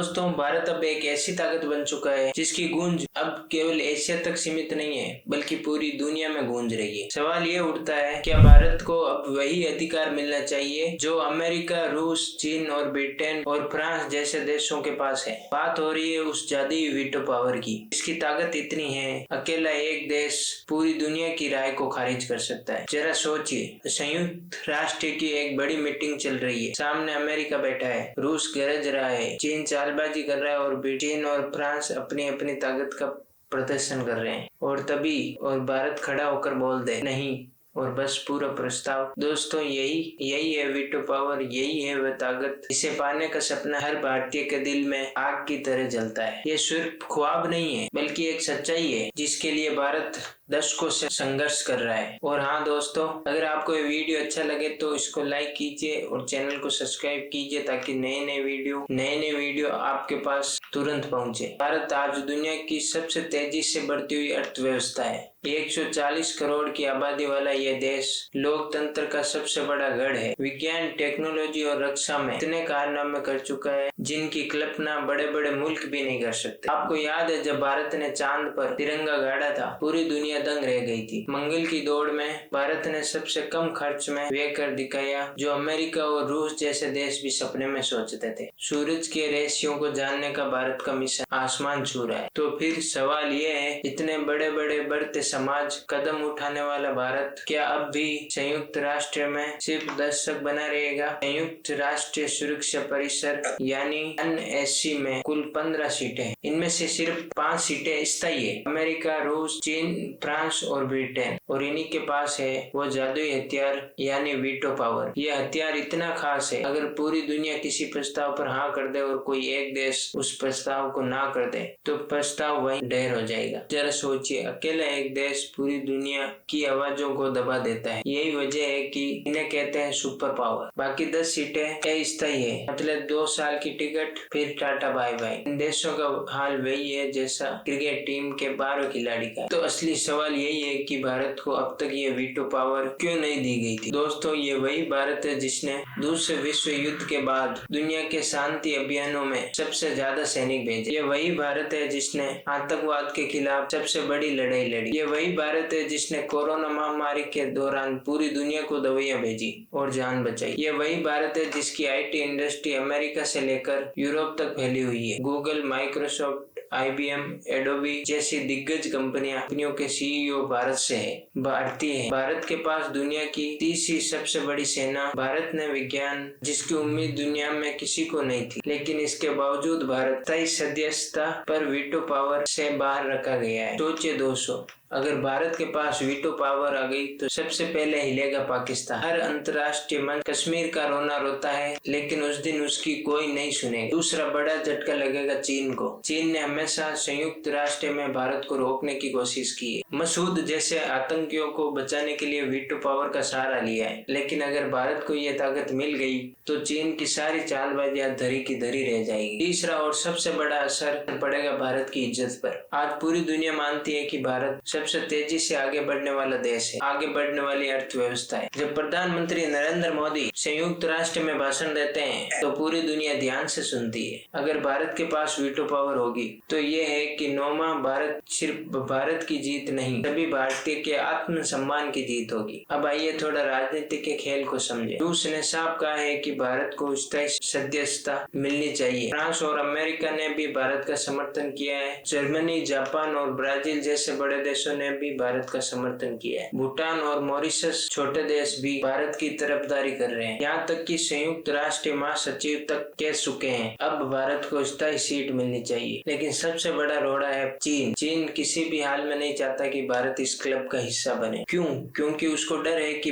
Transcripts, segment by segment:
दोस्तों, भारत अब एक ऐसी ताकत बन चुका है जिसकी गूंज अब केवल एशिया तक सीमित नहीं है बल्कि पूरी दुनिया में गूंज रही है। सवाल ये उठता है, क्या भारत को अब वही अधिकार मिलना चाहिए जो अमेरिका, रूस, चीन और ब्रिटेन और फ्रांस जैसे देशों के पास है। बात हो रही है उस जादुई वीटो पावर की। इसकी ताकत इतनी है, अकेला एक देश पूरी दुनिया की राय को खारिज कर सकता है। जरा सोचिए, संयुक्त राष्ट्र की एक बड़ी मीटिंग चल रही है, सामने अमेरिका बैठा है, रूस गरज रहा है, चीन चालबाजी कर रहा है और ब्रिटेन और फ्रांस अपनी अपनी ताकत का प्रदर्शन कर रहे हैं, और भारत खड़ा होकर बोल दे नहीं और बस पूरा प्रस्ताव। दोस्तों, यही है वीटो पावर, यही है वह ताकत जिसे पाने का सपना हर भारतीय के दिल में आग की तरह जलता है। ये सिर्फ ख्वाब नहीं है बल्कि एक सच्चाई है जिसके लिए भारत दशकों से संघर्ष कर रहा है। और हाँ दोस्तों, अगर आपको ये वीडियो अच्छा लगे तो इसको लाइक कीजिए और चैनल को सब्सक्राइब कीजिए ताकि नए नए वीडियो आपके पास तुरंत पहुंचे। भारत आज दुनिया की सबसे तेजी से बढ़ती हुई अर्थव्यवस्था है। 140 करोड़ की आबादी वाला यह देश लोकतंत्र का सबसे बड़ा गढ़ है। विज्ञान, टेक्नोलॉजी और रक्षा में इतने कारनामे कर चुका है जिनकी कल्पना बड़े बड़े मुल्क भी नहीं कर सकते। आपको याद है जब भारत ने चांद पर तिरंगा गाड़ा था, पूरी दुनिया दंग रह गई थी। मंगल की दौड़ में भारत ने सबसे कम खर्च में वे कर दिखाया जो अमेरिका और रूस जैसे देश भी सपने में सोचते थे। सूरज के रहस्यों को जानने का भारत का मिशन आसमान छू रहा है। तो फिर सवाल ये है, इतने बड़े बड़े बढ़ते समाज कदम उठाने वाला भारत क्या अब भी संयुक्त राष्ट्र में सिर्फ दर्शक बना रहेगा? संयुक्त राष्ट्र सुरक्षा परिषद यानी NSC में कुल 15 सीटें हैं। इनमें से सिर्फ 5 सीटें स्थायी है, अमेरिका, रूस, चीन, फ्रांस और ब्रिटेन, और इन्हीं के पास है वो जादुई हथियार यानी वीटो पावर। यह हथियार इतना खास है, अगर पूरी दुनिया किसी प्रस्ताव पर हाँ कर दे और कोई एक देश उस प्रस्ताव को ना कर दे तो प्रस्ताव वहीं ढेर हो जाएगा। जरा सोचिए, अकेला एक देश पूरी दुनिया की आवाजों को दबा देता है। यही वजह है कि इन्हें कहते हैं सुपर पावर। बाकी 10 सीटें अस्थायी है, मतलब 2 साल की टिकट फिर टाटा बाय बाय। इन देशों का हाल वही है जैसा क्रिकेट टीम के 12 खिलाड़ी का। तो असली सवाल यही है कि भारत को अब तक ये वीटो पावर क्यों नहीं दी गई थी? दोस्तों, ये वही भारत है जिसने दूसरे विश्व युद्ध के बाद दुनिया के शांति अभियानों में सबसे ज्यादा सैनिक भेजे। ये वही भारत है जिसने आतंकवाद के खिलाफ सबसे बड़ी लड़ाई लड़ी। ये वही भारत है जिसने कोरोना महामारी के दौरान पूरी दुनिया को दवाइयां भेजी और जान बचाई। ये वही भारत है जिसकी IT इंडस्ट्री अमेरिका से लेकर यूरोप तक फैली हुई है। गूगल, माइक्रोसॉफ्ट, IBM, एडोबी जैसी दिग्गज कंपनियों के CEO भारत से है, भारतीय है। भारत के पास दुनिया की तीसरी सबसे बड़ी सेना। भारत ने विज्ञान जिसकी उम्मीद दुनिया में किसी को नहीं थी, लेकिन इसके बावजूद भारत स्थायी सदस्यता पर वीटो पावर से बाहर रखा गया है। सोचिए दोस्तों, अगर भारत के पास वीटो पावर आ गई तो सबसे पहले हिलेगा पाकिस्तान। हर अंतर्राष्ट्रीय मंच कश्मीर का रोना रोता है, लेकिन उस दिन उसकी कोई नहीं सुनेगा। दूसरा बड़ा झटका लगेगा चीन को। चीन ने हमेशा संयुक्त राष्ट्र में भारत को रोकने की कोशिश की है, मसूद जैसे आतंकियों को बचाने के लिए वीटो पावर का सहारा लिया है। लेकिन अगर भारत को यह ताकत मिल गई तो चीन की सारी चालबाजियां धरी की धरी रह जाएगी। तीसरा और सबसे बड़ा असर पड़ेगा भारत की इज्जत पर। आज पूरी दुनिया मानती है कि भारत सबसे तेजी से आगे बढ़ने वाला देश है, आगे बढ़ने वाली अर्थव्यवस्था है। जब प्रधानमंत्री नरेंद्र मोदी संयुक्त राष्ट्र में भाषण देते हैं तो पूरी दुनिया ध्यान से सुनती है। अगर भारत के पास वीटो पावर होगी तो ये है कि नौवां भारत सिर्फ भारत की जीत नहीं, सभी भारतीय के आत्म सम्मान की जीत होगी। अब आइए थोड़ा राजनीति के खेल को समझे। रूस ने साफ कहा है कि भारत को स्थायी सदस्यता मिलनी चाहिए। फ्रांस और अमेरिका ने भी भारत का समर्थन किया है। जर्मनी, जापान और ब्राजील जैसे बड़े देशों ने भी भारत का समर्थन किया है। भूटान और मॉरिशस छोटे देश भी भारत की तरफदारी कर रहे हैं। यहाँ तक कि संयुक्त राष्ट्र महासचिव तक कह चुके हैं अब भारत को स्थायी सीट मिलनी चाहिए। लेकिन सबसे बड़ा रोड़ा है चीन। चीन किसी भी हाल में नहीं चाहता कि भारत इस क्लब का हिस्सा बने। क्यों? क्योंकि उसको डर है कि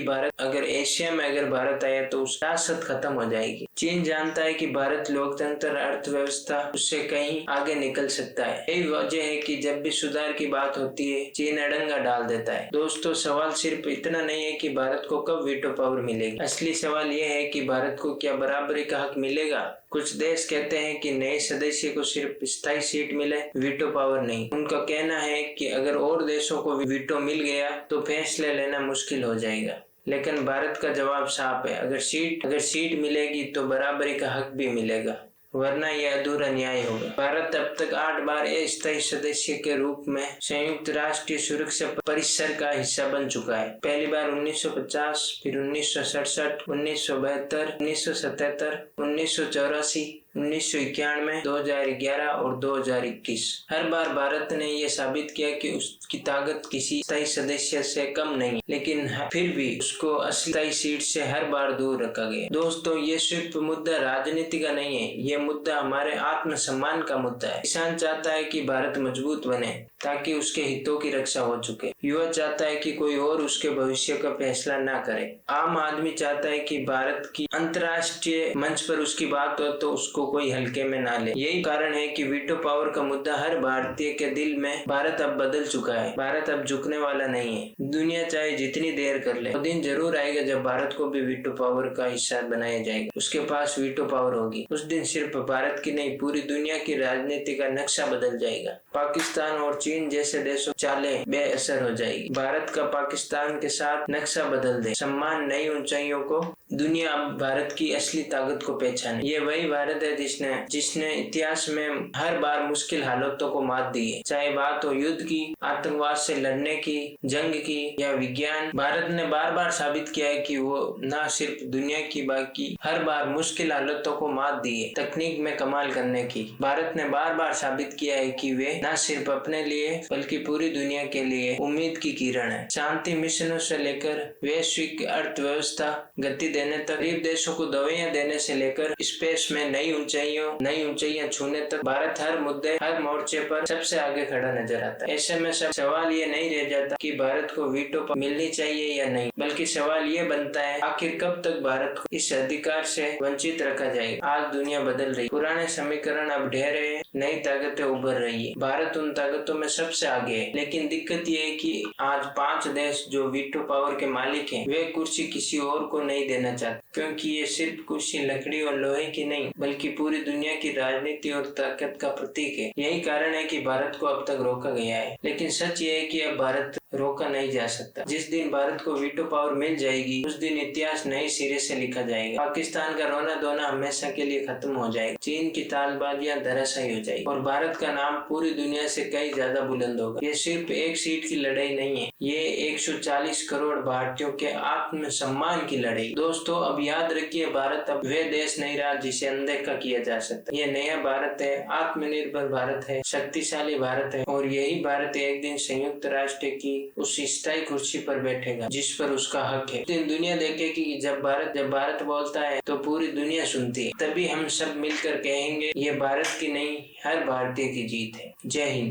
एशिया में अगर भारत आया तो उसकी ताकत खत्म हो जाएगी। चीन जानता है कि भारत लोकतंत्र, अर्थव्यवस्था उससे कहीं आगे निकल सकता है। यही वजह है कि जब भी सुधार की बात होती है चीन अड़ंगा डाल देता है। दोस्तों, सवाल सिर्फ इतना नहीं है कि भारत को कब वीटो पावर मिलेगी, असली सवाल यह है कि भारत को क्या बराबरी का हक मिलेगा। कुछ देश कहते हैं कि नए सदस्य को सिर्फ स्थायी सीट मिले, वीटो पावर नहीं। उनका कहना है कि अगर और देशों को वीटो मिल गया तो फैसले लेना मुश्किल हो जाएगा। लेकिन भारत का जवाब साफ है, अगर सीट मिलेगी तो बराबरी का हक भी मिलेगा। वरना यह अधूरा न्याय होगा। भारत अब तक 8 बार अस्थायी सदस्य के रूप में संयुक्त राष्ट्र सुरक्षा परिषद का हिस्सा बन चुका है। पहली बार 1950, फिर 1967, 1972, 1977, 1984, 1991, 2011 और 2021। हर बार भारत ने यह साबित किया कि उसकी ताकत किसी स्थायी सदस्य से कम नहीं, लेकिन फिर भी उसको असली सीट से हर बार दूर रखा गया। दोस्तों, ये सिर्फ मुद्दा राजनीति का नहीं है, ये मुद्दा हमारे आत्मसम्मान का मुद्दा है। किसान चाहता है कि भारत मजबूत बने ताकि उसके हितों की रक्षा हो चुके। युवा चाहता है कि कोई और उसके भविष्य का फैसला ना करे। आम आदमी चाहता है कि भारत की अंतर्राष्ट्रीय मंच पर उसकी बात हो तो उसको कोई हल्के में ना ले। यही कारण है कि वीटो पावर का मुद्दा हर भारतीय के दिल में। भारत अब बदल चुका है, भारत अब झुकने वाला नहीं है। दुनिया चाहे जितनी देर कर ले, वो दिन जरूर आएगा जब भारत को भी वीटो पावर का हिस्सा बनाया जाएगा। उसके पास वीटो पावर होगी। उस दिन सिर्फ भारत की नहीं, पूरी दुनिया की राजनीति का नक्शा बदल जाएगा। पाकिस्तान और चीन जैसे देशों चालें बेअसर हो जाएगी। भारत का पाकिस्तान के साथ नक्शा बदल दे। सम्मान नई ऊंचाइयों को। दुनिया अब भारत की असली ताकत को पहचाने। ये वही भारत है जिसने इतिहास में हर बार मुश्किल हालातों को मात दी है। चाहे बात हो युद्ध की, आतंकवाद से लड़ने की, जंग की या विज्ञान, भारत ने बार बार साबित किया है कि वो न सिर्फ दुनिया की बाकी हर बार मुश्किल हालातों को मात दी है तकनीक में कमाल करने की। भारत ने बार बार साबित किया है कि वे न सिर्फ अपने लिए बल्कि पूरी दुनिया के लिए उम्मीद की किरण है। शांति मिशनों से लेकर वैश्विक अर्थव्यवस्था गति देने तक, गरीब देशों को दवाइयां देने से लेकर स्पेस में नई ऊंचाइयां छूने तक, भारत हर मुद्दे, हर मोर्चे पर सबसे आगे खड़ा नजर आता है। ऐसे में सब सवाल ये नहीं रह जाता कि भारत को वीटो मिलनी चाहिए या नहीं, बल्कि सवाल ये बनता है आखिर कब तक भारत को इस अधिकार से वंचित रखा जाएगा। आज दुनिया बदल रही, पुराने समीकरण अब ढह रहे, नई ताकतें उभर रही है। भारत उन ताकतों में सबसे आगे है, लेकिन दिक्कत ये है कि आज 5 देश जो वीटो पावर के मालिक हैं, वे कुर्सी किसी और को नहीं देना चाहते, क्योंकि ये सिर्फ कुर्सी लकड़ी और लोहे की नहीं बल्कि पूरी दुनिया की राजनीति और ताकत का प्रतीक है। यही कारण है कि भारत को अब तक रोका गया है, लेकिन सच ये है कि अब भारत रोका नहीं जा सकता। जिस दिन भारत को वीटो पावर मिल जाएगी, उस दिन इतिहास नए सिरे से लिखा जाएगा। पाकिस्तान का रोना धोना हमेशा के लिए खत्म हो जाएगा, चीन की तालबाजियां धराशायी हो जाएगी और भारत का नाम पूरी दुनिया से कई ज्यादा बुलंद होगा। ये सिर्फ एक सीट की लड़ाई नहीं है, ये 140 करोड़ भारतीयों के आत्मसम्मान की लड़ाई। दोस्तों, अब याद रखिए, भारत अब वे देश नहीं रहा जिसे अनदेखा किया जा सकता। ये नया भारत है, आत्मनिर्भर भारत है, शक्तिशाली भारत है और यही भारत एक दिन संयुक्त राष्ट्र की उस स्थायी कुर्सी पर बैठेगा जिस पर उसका हक है। दिन दुनिया देखेगी कि जब भारत बोलता है तो पूरी दुनिया सुनती है। तभी हम सब मिलकर कहेंगे ये भारत की नहीं, हर भारतीय की जीत है। जय हिंद।